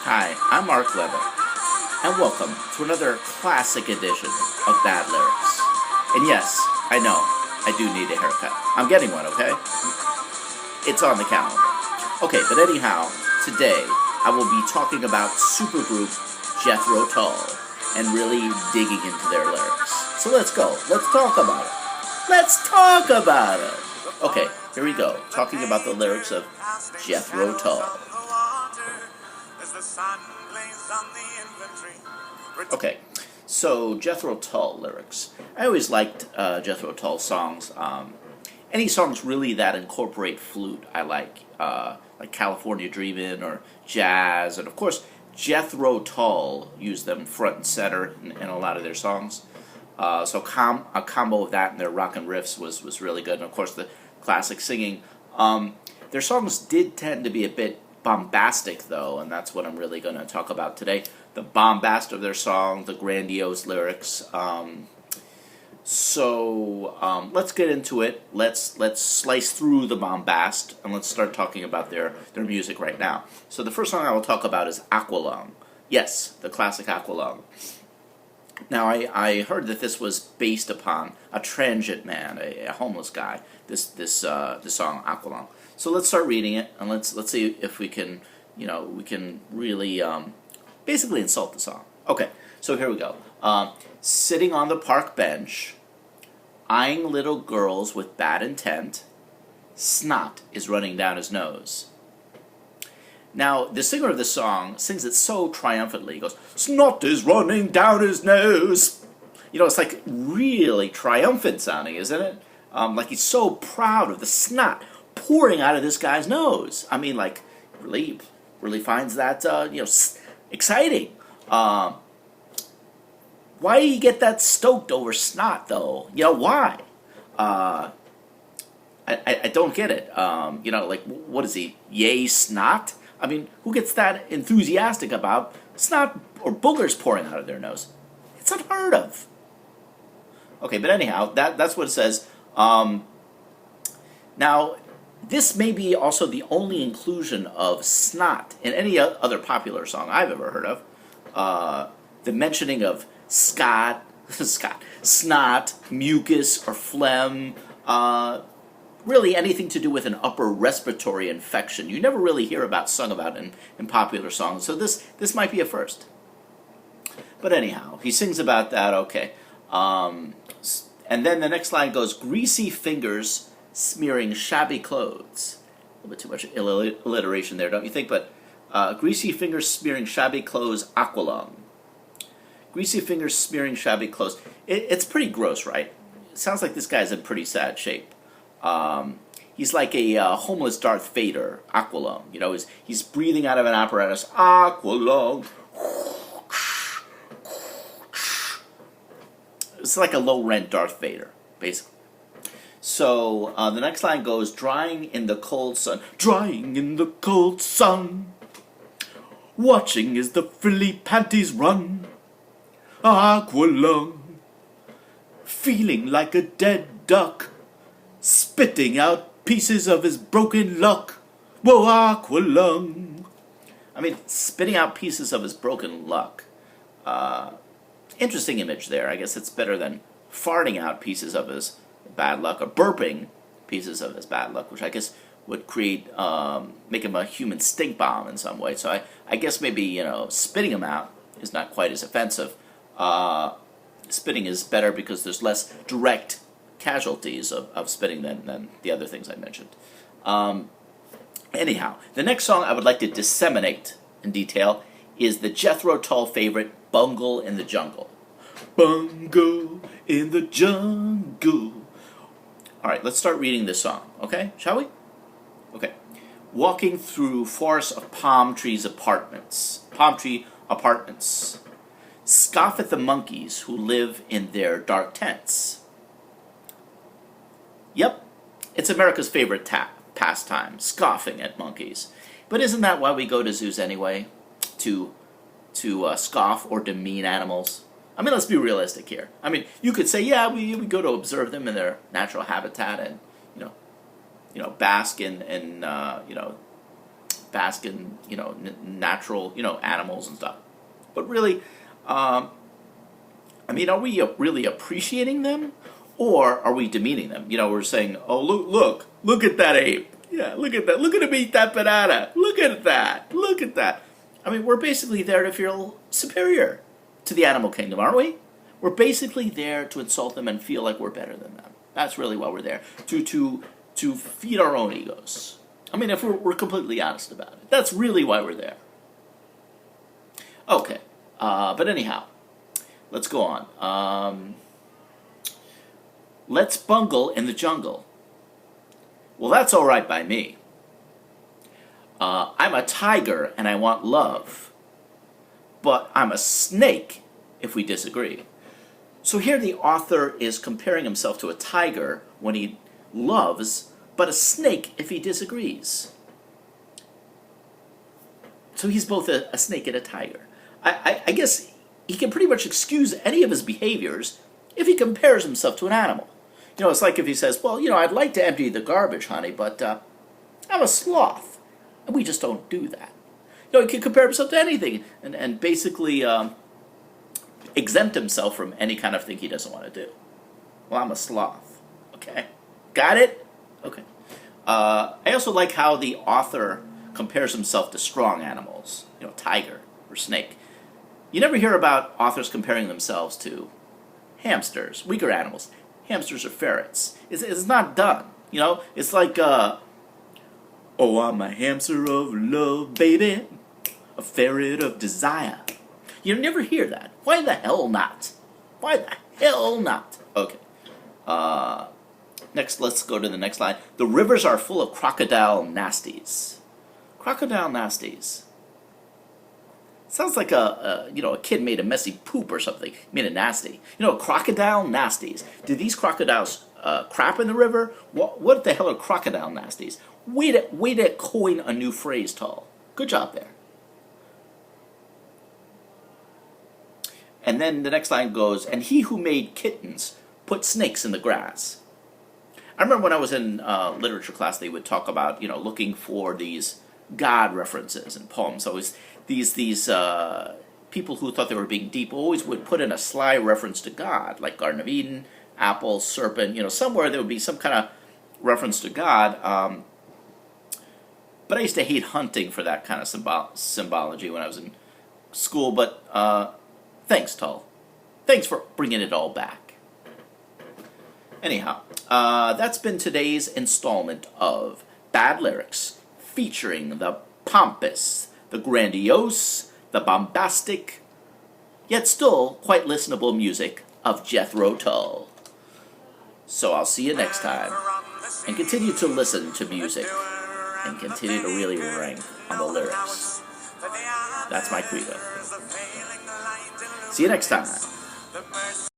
Hi, I'm Mark Levitt, and welcome to another classic edition of Bad Lyrics. And yes, I know, I do need a haircut. I'm getting one, okay? It's on the calendar. Okay, but anyhow, today I will be talking about supergroup Jethro Tull and really digging into their lyrics. So let's go. Let's talk about it. Let's talk about it. Okay, here we go. Talking about the lyrics of Jethro Tull. Okay, so Jethro Tull lyrics. I always liked Jethro Tull songs. Any songs really that incorporate flute, I like California Dreamin' or jazz, and of course Jethro Tull used them front and center in a lot of their songs. So a combo of that and their rockin' riffs was really good, and of course the classic singing. Their songs did tend to be a bit bombastic, though, and that's what I'm really going to talk about today. The bombast of their song, the grandiose lyrics. So let's get into it. Let's slice through the bombast, and let's start talking about their music right now. So the first song I will talk about is Aqualung. Yes, the classic Aqualung. Now, I heard that this was based upon a transient man, a homeless guy, this song, Aqualung. So let's start reading it, and let's see if we can really basically insult the song. Okay, so here we go. Sitting on the park bench, eyeing little girls with bad intent, snot is running down his nose. Now, the singer of the song sings it so triumphantly. He goes, snot is running down his nose. You know, it's like really triumphant sounding, isn't it? Like he's so proud of the snot pouring out of this guy's nose. I mean, like, really finds that, exciting. Why do you get that stoked over snot, though? You know, why? I don't get it. What is he? Yay, snot? I mean, who gets that enthusiastic about snot or boogers pouring out of their nose? It's unheard of. Okay, but anyhow, that's what it says. Now, this may be also the only inclusion of snot in any other popular song I've ever heard of. The mentioning of snot, mucus, or phlegm, really anything to do with an upper respiratory infection. You never really hear sung about in popular songs, so this might be a first. But anyhow, he sings about that, okay. And then the next line goes, greasy fingers smearing shabby clothes. A little bit too much alliteration there, don't you think? But greasy fingers smearing shabby clothes, Aqualung. Greasy fingers smearing shabby clothes. It's pretty gross, right? It sounds like this guy's in pretty sad shape. He's like a homeless Darth Vader, Aqualung. You know, he's breathing out of an apparatus, Aqualung. It's like a low-rent Darth Vader, basically. So the next line goes, drying in the cold sun. Drying in the cold sun. Watching as the frilly panties run. Aqualung. Feeling like a dead duck. Spitting out pieces of his broken luck. Whoa, Aqualung. I mean, spitting out pieces of his broken luck. Interesting image there. I guess it's better than farting out pieces of his bad luck, or burping pieces of his bad luck, which I guess would make him a human stink bomb in some way. So I guess maybe, spitting him out is not quite as offensive. Spitting is better because there's less direct casualties of spitting than the other things I mentioned. Anyhow, the next song I would like to disseminate in detail is the Jethro Tull favorite, Bungle in the Jungle. Bungle in the jungle. All right, let's start reading this song, okay? Shall we? Okay. Walking through forests of palm tree apartments. Scoff at the monkeys who live in their dark tents. Yep, it's America's favorite pastime, scoffing at monkeys. But isn't that why we go to zoos anyway? To scoff or demean animals? I mean, let's be realistic here. I mean, you could say, yeah, we go to observe them in their natural habitat and, bask in bask in, natural, animals and stuff. But really, are we really appreciating them, or are we demeaning them? We're saying, oh, look at that ape. Yeah, look at that. Look at him eat that banana. Look at that. Look at that. We're basically there to feel superior to the animal kingdom, aren't we? We're basically there to insult them and feel like we're better than them. That's really why we're there. To feed our own egos. If we're completely honest about it. That's really why we're there. Okay. But anyhow, let's go on. Let's bungle in the jungle. Well, that's all right by me. I'm a tiger and I want love. But I'm a snake if we disagree. So here the author is comparing himself to a tiger when he loves, but a snake if he disagrees. So he's both a snake and a tiger. I guess he can pretty much excuse any of his behaviors if he compares himself to an animal. It's like if he says, well, I'd like to empty the garbage, honey, but I'm a sloth. And we just don't do that. He can compare himself to anything and basically exempt himself from any kind of thing he doesn't want to do. Well, I'm a sloth. Okay. Got it? Okay. I also like how the author compares himself to strong animals. Tiger or snake. You never hear about authors comparing themselves to hamsters, weaker animals. Hamsters or ferrets. It's not done. It's like, oh, I'm a hamster of love, baby. A ferret of desire. You never hear that. Why the hell not? Why the hell not? Okay. Next, let's go to the next line. The rivers are full of crocodile nasties. Crocodile nasties. Sounds like a kid made a messy poop or something, made it nasty. Crocodile nasties. Do these crocodiles crap in the river? What the hell are crocodile nasties? Way to coin a new phrase, Tull. Good job there. And then the next line goes, and he who made kittens put snakes in the grass. I remember when I was in literature class, they would talk about, looking for these God references in poems. So it was these people who thought they were being deep always would put in a sly reference to God, like Garden of Eden, apple, serpent, somewhere there would be some kind of reference to God. But I used to hate hunting for that kind of symbology when I was in school. But thanks, Tull. Thanks for bringing it all back. Anyhow, that's been today's installment of Bad Lyrics, featuring the pompous, the grandiose, the bombastic, yet still quite listenable music of Jethro Tull. So I'll see you next time, and continue to listen to music, and continue to really rank on the lyrics. That's my credo. See you next time.